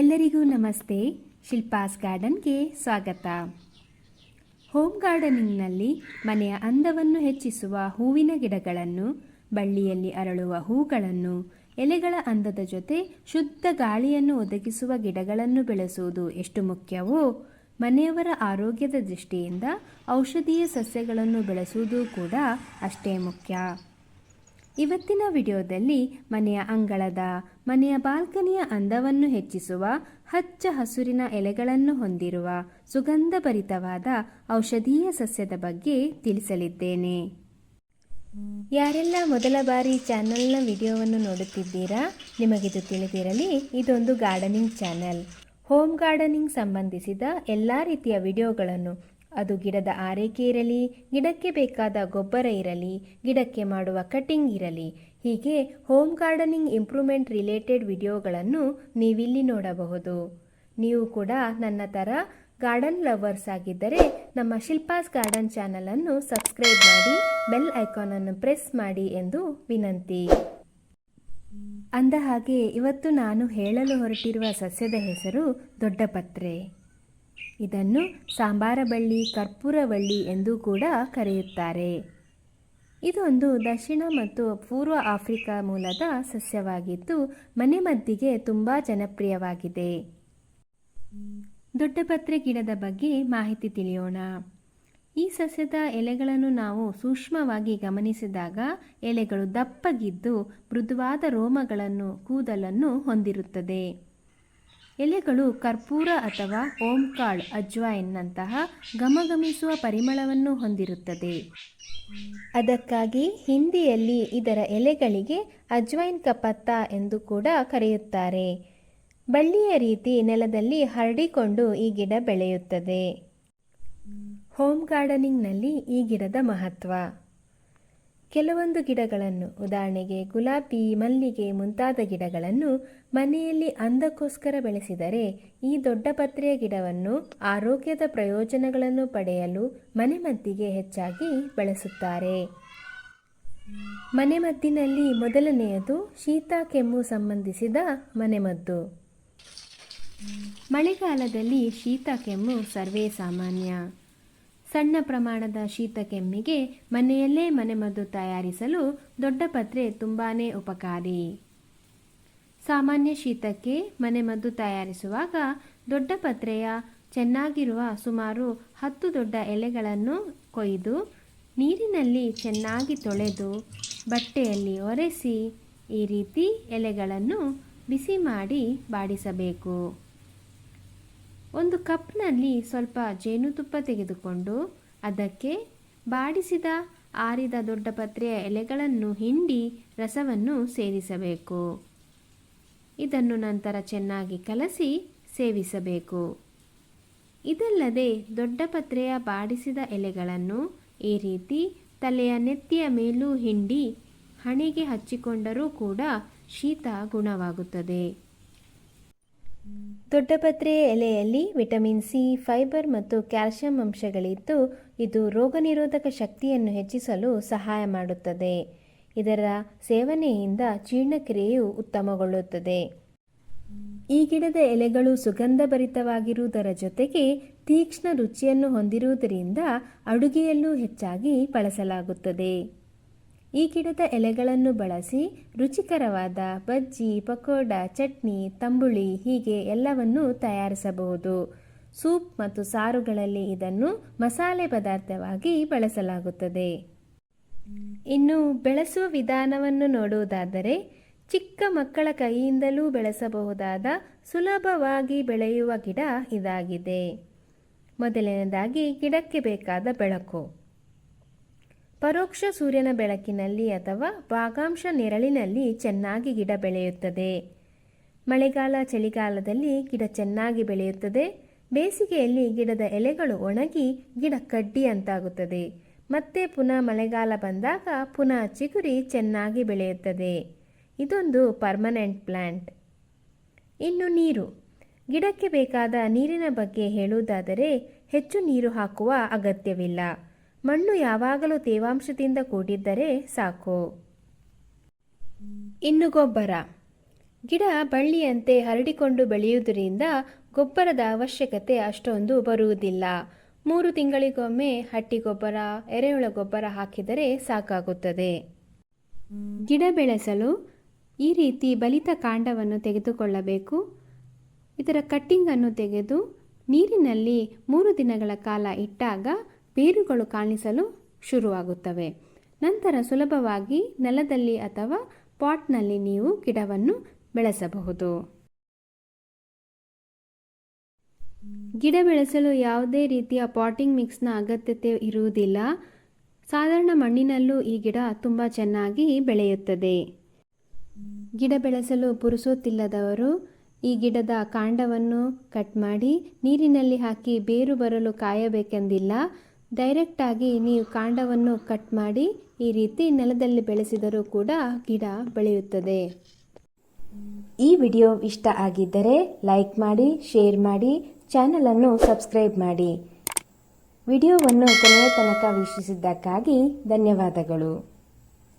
ಎಲ್ಲರಿಗೂ ನಮಸ್ತೆ. ಶಿಲ್ಪಾಸ್ ಗಾರ್ಡನ್ಗೆ ಸ್ವಾಗತ. ಹೋಮ್ ಗಾರ್ಡನಿಂಗ್ನಲ್ಲಿ ಮನೆಯ ಅಂದವನ್ನು ಹೆಚ್ಚಿಸುವ ಹೂವಿನ ಗಿಡಗಳನ್ನು, ಬಳ್ಳಿಯಲ್ಲಿ ಅರಳುವ ಹೂಗಳನ್ನು, ಎಲೆಗಳ ಅಂದದ ಜೊತೆ ಶುದ್ಧ ಗಾಳಿಯನ್ನು ಒದಗಿಸುವ ಗಿಡಗಳನ್ನು ಬೆಳೆಸುವುದು ಎಷ್ಟು ಮುಖ್ಯವೋ, ಮನೆಯವರ ಆರೋಗ್ಯದ ದೃಷ್ಟಿಯಿಂದ ಔಷಧೀಯ ಸಸ್ಯಗಳನ್ನು ಬೆಳೆಸುವುದು ಕೂಡ ಅಷ್ಟೇ ಮುಖ್ಯ. ಇವತ್ತಿನ ವಿಡಿಯೋದಲ್ಲಿ ಮನೆಯ ಅಂಗಳದ, ಮನೆಯ ಬಾಲ್ಕನಿಯ ಅಂದವನ್ನು ಹೆಚ್ಚಿಸುವ ಹಚ್ಚ ಹಸುರಿನ ಎಲೆಗಳನ್ನು ಹೊಂದಿರುವ ಸುಗಂಧಭರಿತವಾದ ಔಷಧೀಯ ಸಸ್ಯದ ಬಗ್ಗೆ ತಿಳಿಸಲಿದ್ದೇನೆ. ಯಾರೆಲ್ಲ ಮೊದಲ ಬಾರಿ ಚಾನಲ್ನ ವಿಡಿಯೋವನ್ನು ನೋಡುತ್ತಿದ್ದೀರಾ, ನಿಮಗಿದು ತಿಳಿದಿರಲಿ, ಇದೊಂದು ಗಾರ್ಡನಿಂಗ್ ಚಾನೆಲ್. ಹೋಮ್ ಗಾರ್ಡನಿಂಗ್ ಸಂಬಂಧಿಸಿದ ಎಲ್ಲ ರೀತಿಯ ವಿಡಿಯೋಗಳನ್ನು, ಅದು ಗಿಡದ ಆರೈಕೆ ಇರಲಿ, ಗಿಡಕ್ಕೆ ಬೇಕಾದ ಗೊಬ್ಬರ ಇರಲಿ, ಗಿಡಕ್ಕೆ ಮಾಡುವ ಕಟಿಂಗ್ ಇರಲಿ, ಹೀಗೆ ಹೋಮ್ ಗಾರ್ಡನಿಂಗ್ ಇಂಪ್ರೂವ್ಮೆಂಟ್ ರಿಲೇಟೆಡ್ ವಿಡಿಯೋಗಳನ್ನು ನೀವಿಲ್ಲಿ ನೋಡಬಹುದು. ನೀವು ಕೂಡ ನನ್ನ ಥರ ಗಾರ್ಡನ್ ಲವರ್ಸ್ ಆಗಿದ್ದರೆ ನಮ್ಮ ಶಿಲ್ಪಾಸ್ ಗಾರ್ಡನ್ ಚಾನಲನ್ನು ಸಬ್ಸ್ಕ್ರೈಬ್ ಮಾಡಿ, ಬೆಲ್ ಐಕಾನನ್ನು ಪ್ರೆಸ್ ಮಾಡಿ ಎಂದು ವಿನಂತಿ. ಅಂದ ಹಾಗೆ ಇವತ್ತು ನಾನು ಹೇಳಲು ಹೊರಟಿರುವ ಸಸ್ಯದ ಹೆಸರು ದೊಡ್ಡಪತ್ರೆ. ಇದನ್ನು ಸಾಂಬಾರಬಳ್ಳಿ, ಕರ್ಪೂರವಳ್ಳಿ ಎಂದು ಕೂಡ ಕರೆಯುತ್ತಾರೆ. ಇದೊಂದು ದಕ್ಷಿಣ ಮತ್ತು ಪೂರ್ವ ಆಫ್ರಿಕಾ ಮೂಲದ ಸಸ್ಯವಾಗಿದ್ದು ಮನೆಮದ್ದಿಗೆ ತುಂಬ ಜನಪ್ರಿಯವಾಗಿದೆ. ದೊಡ್ಡಪತ್ರೆ ಗಿಡದ ಬಗ್ಗೆ ಮಾಹಿತಿ ತಿಳಿಯೋಣ. ಈ ಸಸ್ಯದ ಎಲೆಗಳನ್ನು ನಾವು ಸೂಕ್ಷ್ಮವಾಗಿ ಗಮನಿಸಿದಾಗ ಎಲೆಗಳು ದಪ್ಪಗಿದ್ದು ಮೃದುವಾದ ರೋಮಗಳನ್ನು, ಕೂದಲನ್ನು ಹೊಂದಿರುತ್ತದೆ. ಎಲೆಗಳು ಕರ್ಪೂರ ಅಥವಾ ಓಂಕಾಳ್, ಅಜ್ವೈನ್ನಂತಹ ಘಮಘಮಿಸುವ ಪರಿಮಳವನ್ನು ಹೊಂದಿರುತ್ತದೆ. ಅದಕ್ಕಾಗಿ ಹಿಂದಿಯಲ್ಲಿ ಇದರ ಎಲೆಗಳಿಗೆ ಅಜ್ವೈನ್ ಕ ಪತ್ತಾ ಎಂದು ಕೂಡ ಕರೆಯುತ್ತಾರೆ. ಬಳ್ಳಿಯ ರೀತಿ ನೆಲದಲ್ಲಿ ಹರಡಿಕೊಂಡು ಈ ಗಿಡ ಬೆಳೆಯುತ್ತದೆ. ಹೋಮ್ ಗಾರ್ಡನಿಂಗ್ನಲ್ಲಿ ಈ ಗಿಡದ ಮಹತ್ವ. ಕೆಲವೊಂದು ಗಿಡಗಳನ್ನು, ಉದಾಹರಣೆಗೆ ಗುಲಾಬಿ, ಮಲ್ಲಿಗೆ ಮುಂತಾದ ಗಿಡಗಳನ್ನು ಮನೆಯಲ್ಲಿ ಅಂದಕ್ಕೋಸ್ಕರ ಬೆಳೆಸಿದರೆ, ಈ ದೊಡ್ಡಪತ್ರೆಯ ಗಿಡವನ್ನು ಆರೋಗ್ಯದ ಪ್ರಯೋಜನಗಳನ್ನು ಪಡೆಯಲು ಮನೆಮದ್ದಿಗೆ ಹೆಚ್ಚಾಗಿ ಬಳಸುತ್ತಾರೆ. ಮನೆಮದ್ದಿನಲ್ಲಿ ಮೊದಲನೆಯದು ಶೀತ ಕೆಮ್ಮು ಸಂಬಂಧಿಸಿದ ಮನೆಮದ್ದು. ಮಳೆಗಾಲದಲ್ಲಿ ಶೀತ ಕೆಮ್ಮು ಸರ್ವೇ ಸಾಮಾನ್ಯ. ಸಣ್ಣ ಪ್ರಮಾಣದ ಶೀತ ಕೆಮ್ಮಿಗೆ ಮನೆಯಲ್ಲೇ ಮನೆಮದ್ದು ತಯಾರಿಸಲು ದೊಡ್ಡಪತ್ರೆ ತುಂಬಾ ಉಪಕಾರಿ. ಸಾಮಾನ್ಯ ಶೀತಕ್ಕೆ ಮನೆಮದ್ದು ತಯಾರಿಸುವಾಗ ದೊಡ್ಡಪತ್ರೆಯ ಚೆನ್ನಾಗಿರುವ ಸುಮಾರು 10 ದೊಡ್ಡ ಎಲೆಗಳನ್ನು ಕೊಯ್ದು ನೀರಿನಲ್ಲಿ ಚೆನ್ನಾಗಿ ತೊಳೆದು ಬಟ್ಟೆಯಲ್ಲಿ ಒರೆಸಿ ಈ ರೀತಿ ಎಲೆಗಳನ್ನು ಬಿಸಿ ಮಾಡಿ ಬಾಡಿಸಬೇಕು. ಒಂದು ಕಪ್ನಲ್ಲಿ ಸ್ವಲ್ಪ ಜೇನುತುಪ್ಪ ತೆಗೆದುಕೊಂಡು ಅದಕ್ಕೆ ಬಾಡಿಸಿದ ಆರಿದ ದೊಡ್ಡಪತ್ರೆಯ ಎಲೆಗಳನ್ನು ಹಿಂಡಿ ರಸವನ್ನು ಸೇರಿಸಬೇಕು. ಇದನ್ನು ನಂತರ ಚೆನ್ನಾಗಿ ಕಲಸಿ ಸೇವಿಸಬೇಕು. ಇದಲ್ಲದೆ ದೊಡ್ಡಪತ್ರೆಯ ಬಾಡಿಸಿದ ಎಲೆಗಳನ್ನು ಈ ರೀತಿ ತಲೆಯ ನೆತ್ತಿಯ ಮೇಲೂ ಹಿಂಡಿ ಹಣೆಗೆ ಹಚ್ಚಿಕೊಂಡರೂ ಕೂಡ ಶೀತ ಗುಣವಾಗುತ್ತದೆ. ದೊಡ್ಡಪತ್ರೆಯ ಎಲೆಯಲ್ಲಿ ವಿಟಮಿನ್ ಸಿ, ಫೈಬರ್ ಮತ್ತು ಕ್ಯಾಲ್ಸಿಯಂ ಅಂಶಗಳಿದ್ದು ಇದು ರೋಗನಿರೋಧಕ ಶಕ್ತಿಯನ್ನು ಹೆಚ್ಚಿಸಲು ಸಹಾಯ ಮಾಡುತ್ತದೆ. ಇದರ ಸೇವನೆಯಿಂದ ಜೀರ್ಣಕ್ರಿಯೆಯು ಉತ್ತಮಗೊಳ್ಳುತ್ತದೆ. ಈ ಗಿಡದ ಎಲೆಗಳು ಸುಗಂಧಭರಿತವಾಗಿರುವುದರ ಜೊತೆಗೆ ತೀಕ್ಷ್ಣ ರುಚಿಯನ್ನು ಹೊಂದಿರುವುದರಿಂದ ಅಡುಗೆಯಲ್ಲೂ ಹೆಚ್ಚಾಗಿ ಬಳಸಲಾಗುತ್ತದೆ. ಈ ಗಿಡದ ಎಲೆಗಳನ್ನು ಬಳಸಿ ರುಚಿಕರವಾದ ಬಜ್ಜಿ, ಪಕೋಡ, ಚಟ್ನಿ, ತಂಬುಳಿ ಹೀಗೆ ಎಲ್ಲವನ್ನೂ ತಯಾರಿಸಬಹುದು. ಸೂಪ್ ಮತ್ತು ಸಾರುಗಳಲ್ಲಿ ಇದನ್ನು ಮಸಾಲೆ ಪದಾರ್ಥವಾಗಿ ಬಳಸಲಾಗುತ್ತದೆ. ಇನ್ನು ಬೆಳೆಸುವ ವಿಧಾನವನ್ನು ನೋಡುವುದಾದರೆ, ಚಿಕ್ಕ ಮಕ್ಕಳ ಕೈಯಿಂದಲೂ ಬೆಳೆಸಬಹುದಾದ ಸುಲಭವಾಗಿ ಬೆಳೆಯುವ ಗಿಡ ಇದಾಗಿದೆ. ಮೊದಲನೇದಾಗಿ ಗಿಡಕ್ಕೆ ಬೇಕಾದ ಬೆಳಕು. ಪರೋಕ್ಷ ಸೂರ್ಯನ ಬೆಳಕಿನಲ್ಲಿ ಅಥವಾ ಭಾಗಾಂಶ ನೆರಳಿನಲ್ಲಿ ಚೆನ್ನಾಗಿ ಗಿಡ ಬೆಳೆಯುತ್ತದೆ. ಮಳೆಗಾಲ, ಚಳಿಗಾಲದಲ್ಲಿ ಗಿಡ ಚೆನ್ನಾಗಿ ಬೆಳೆಯುತ್ತದೆ. ಬೇಸಿಗೆಯಲ್ಲಿ ಗಿಡದ ಎಲೆಗಳು ಒಣಗಿ ಗಿಡ ಕಡ್ಡಿ ಅಂತಾಗುತ್ತದೆ. ಮತ್ತೆ ಪುನಃ ಮಳೆಗಾಲ ಬಂದಾಗ ಪುನಃ ಚಿಗುರಿ ಚೆನ್ನಾಗಿ ಬೆಳೆಯುತ್ತದೆ. ಇದೊಂದು ಪರ್ಮನೆಂಟ್ ಪ್ಲಾಂಟ್. ಇನ್ನು ನೀರು. ಗಿಡಕ್ಕೆ ಬೇಕಾದ ನೀರಿನ ಬಗ್ಗೆ ಹೇಳುವುದಾದರೆ ಹೆಚ್ಚು ನೀರು ಹಾಕುವ ಅಗತ್ಯವಿಲ್ಲ. ಮಣ್ಣು ಯಾವಾಗಲೂ ತೇವಾಂಶದಿಂದ ಕೂಡಿದ್ದರೆ ಸಾಕು. ಇನ್ನು ಗೊಬ್ಬರ. ಗಿಡ ಬಳ್ಳಿಯಂತೆ ಹರಡಿಕೊಂಡು ಬೆಳೆಯುವುದರಿಂದ ಗೊಬ್ಬರದ ಅವಶ್ಯಕತೆ ಅಷ್ಟೊಂದು ಬರುವುದಿಲ್ಲ. 3 ತಿಂಗಳಿಗೊಮ್ಮೆ ಹಟ್ಟಿ ಗೊಬ್ಬರ, ಎರೆಹುಳ ಗೊಬ್ಬರ ಹಾಕಿದರೆ ಸಾಕಾಗುತ್ತದೆ. ಗಿಡ ಬೆಳೆಸಲು ಈ ರೀತಿ ಬಲಿತ ಕಾಂಡವನ್ನು ತೆಗೆದುಕೊಳ್ಳಬೇಕು. ಇದರ ಕಟ್ಟಿಂಗನ್ನು ತೆಗೆದು ನೀರಿನಲ್ಲಿ 3 ದಿನಗಳ ಕಾಲ ಇಟ್ಟಾಗ ಬೇರುಗಳು ಕಾಣಿಸಲು ಶುರುವಾಗುತ್ತವೆ. ನಂತರ ಸುಲಭವಾಗಿ ನೆಲದಲ್ಲಿ ಅಥವಾ ಪಾಟ್ನಲ್ಲಿ ನೀವು ಗಿಡವನ್ನು ಬೆಳೆಸಬಹುದು. ಗಿಡ ಬೆಳೆಸಲು ಯಾವುದೇ ರೀತಿಯ ಪಾಟಿಂಗ್ ಮಿಕ್ಸ್ನ ಅಗತ್ಯತೆ ಇರುವುದಿಲ್ಲ. ಸಾಧಾರಣ ಮಣ್ಣಿನಲ್ಲೂ ಈ ಗಿಡ ತುಂಬ ಚೆನ್ನಾಗಿ ಬೆಳೆಯುತ್ತದೆ. ಗಿಡ ಬೆಳೆಸಲು ಪುರುಸೊತ್ತಿಲ್ಲದವರು ಈ ಗಿಡದ ಕಾಂಡವನ್ನು ಕಟ್ ಮಾಡಿ ನೀರಿನಲ್ಲಿ ಹಾಕಿ ಬೇರು ಬರಲು ಕಾಯಬೇಕೆಂದಿಲ್ಲ. ಡೈರೆಕ್ಟಾಗಿ ನೀವು ಕಾಂಡವನ್ನು ಕಟ್ ಮಾಡಿ ಈ ರೀತಿ ನೆಲದಲ್ಲಿ ಬೆಳೆಸಿದರೂ ಕೂಡ ಗಿಡ ಬೆಳೆಯುತ್ತದೆ. ಈ ವಿಡಿಯೋ ಇಷ್ಟ ಆಗಿದ್ದರೆ ಲೈಕ್ ಮಾಡಿ, ಶೇರ್ ಮಾಡಿ, ಚಾನಲನ್ನು ಸಬ್ಸ್ಕ್ರೈಬ್ ಮಾಡಿ. ವಿಡಿಯೋವನ್ನು ಕೊನೆಯ ತನಕ ವೀಕ್ಷಿಸಿದ್ದಕ್ಕಾಗಿ ಧನ್ಯವಾದಗಳು.